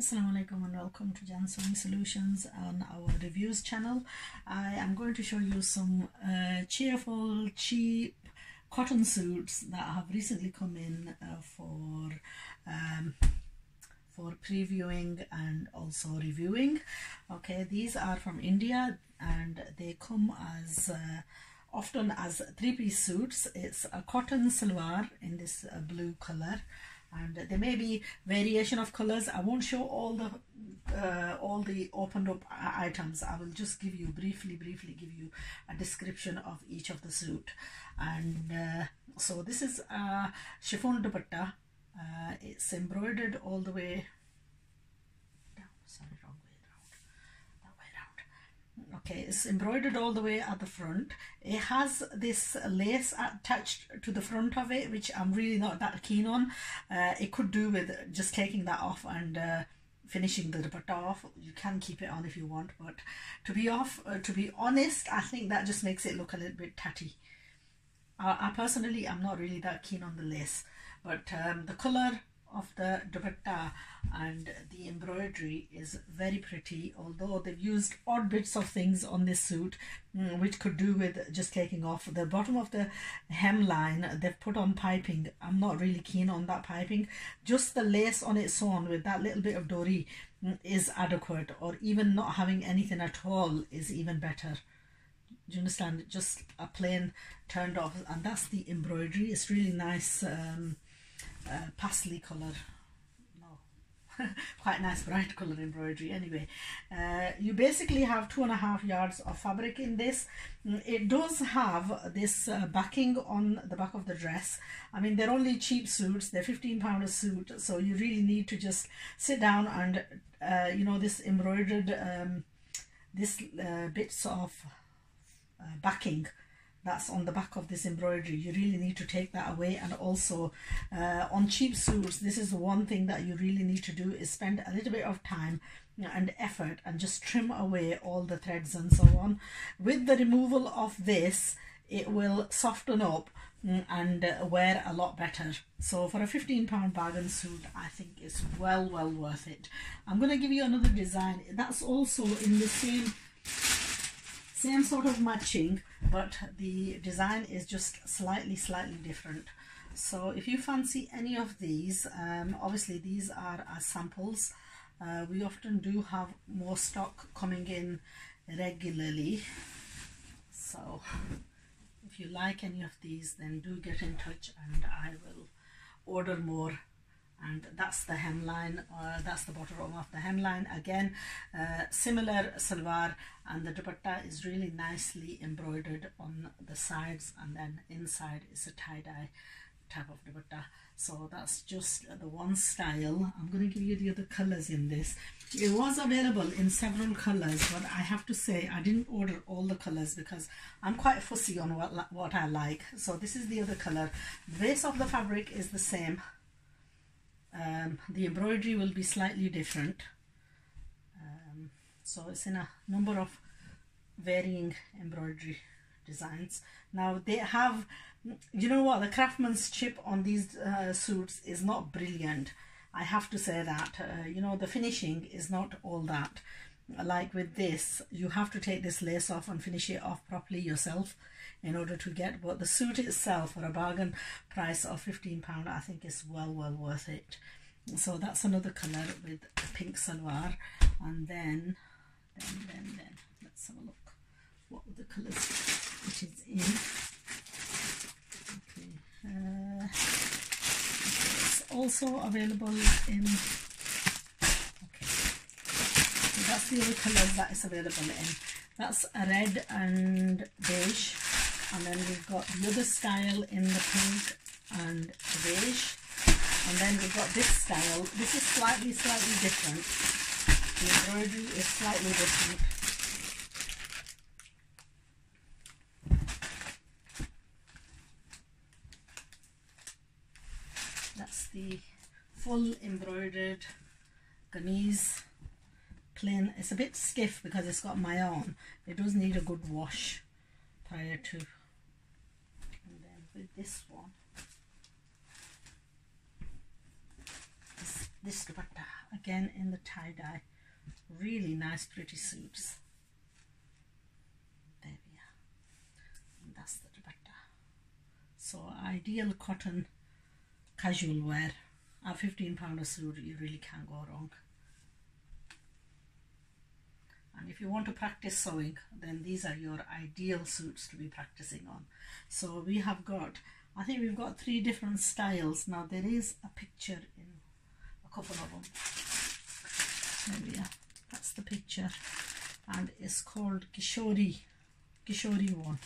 Assalamu alaikum and welcome to Jan Sewing Solutions on our reviews channel. I am going to show you some cheerful, cheap cotton suits that have recently come in for previewing and also reviewing. Okay, these are from India and they come as often as three-piece suits. It's a cotton salwar in this blue color, and there may be variation of colors. I won't show all the opened up items. I will just give you briefly give you a description of each of the suit. And so this is a chiffon dupatta. It's embroidered all the way down. Sorry, wrong way around. That way around. Okay, it's embroidered all the way at the front. It has this lace attached to the front of it, which I'm really not that keen on. It could do with just taking that off and finishing the dupatta off. You can keep it on if you want, but to be honest, I think that just makes it look a little bit tatty. I personally, I'm not really that keen on the lace, but the color of the dupatta and the embroidery is very pretty, although they've used odd bits of things on this suit which could do with just taking off. The bottom of the hemline, they've put on piping. I'm not really keen on that piping. Just the lace on its own with that little bit of dori is adequate, or even not having anything at all is even better. Do you understand? Just a plain turned off, and that's the embroidery. It's really nice pastel color. No, quite nice bright color embroidery. Anyway, you basically have 2.5 yards of fabric in this. It does have this backing on the back of the dress. I mean, they're only cheap suits. They're £15 a suit, so you really need to just sit down and you know, this embroidered bits of backing that's on the back of this embroidery, you really need to take that away. And also on cheap suits, this is one thing that you really need to do, is spend a little bit of time and effort and just trim away all the threads and so on. With the removal of this, it will soften up and wear a lot better. So for a £15 bargain suit, I think it's well worth it. I'm going to give you another design that's also in the same sort of matching, but the design is just slightly different. So if you fancy any of these, obviously these are as samples. We often do have more stock coming in regularly, so if you like any of these, then do get in touch and I will order more. And that's the hemline, that's the bottom of the hemline. Again, similar salwar, and the dupatta is really nicely embroidered on the sides, and then inside is a tie-dye type of dupatta. So that's just the one style. I'm going to give you the other colors in this. It was available in several colors, but I have to say I didn't order all the colors because I'm quite fussy on what I like. So this is the other color. The base of the fabric is the same. The embroidery will be slightly different, so it's in a number of varying embroidery designs. Now they have, you know what, the craftsmanship on these suits is not brilliant. I have to say that, you know, the finishing is not all that. Like with this, you have to take this lace off and finish it off properly yourself in order to get, but the suit itself for a bargain price of £15, I think is well worth it. So that's another color with the pink salwar. And then let's have a look what the colors it is in. Okay, it's also available in, okay, so that's the other colors that is available in. That's a red and beige, and then we've got the other style in the pink and the beige, and then we've got this style. This is slightly different. The embroidery is slightly different. That's the full embroidered kameez. Plain. It's a bit stiff because it's got mayan. It does need a good wash prior to. And then with this one, this dupatta, again in the tie-dye. Really nice, pretty suits. There we are. And that's the dupatta. So ideal cotton casual wear. A £15 suit, you really can't go wrong. And if you want to practice sewing, then these are your ideal suits to be practicing on. So we have got, I think we've got 3 different styles. Now there is a picture in a couple of them. There we are. That's the picture. And it's called Kishori one.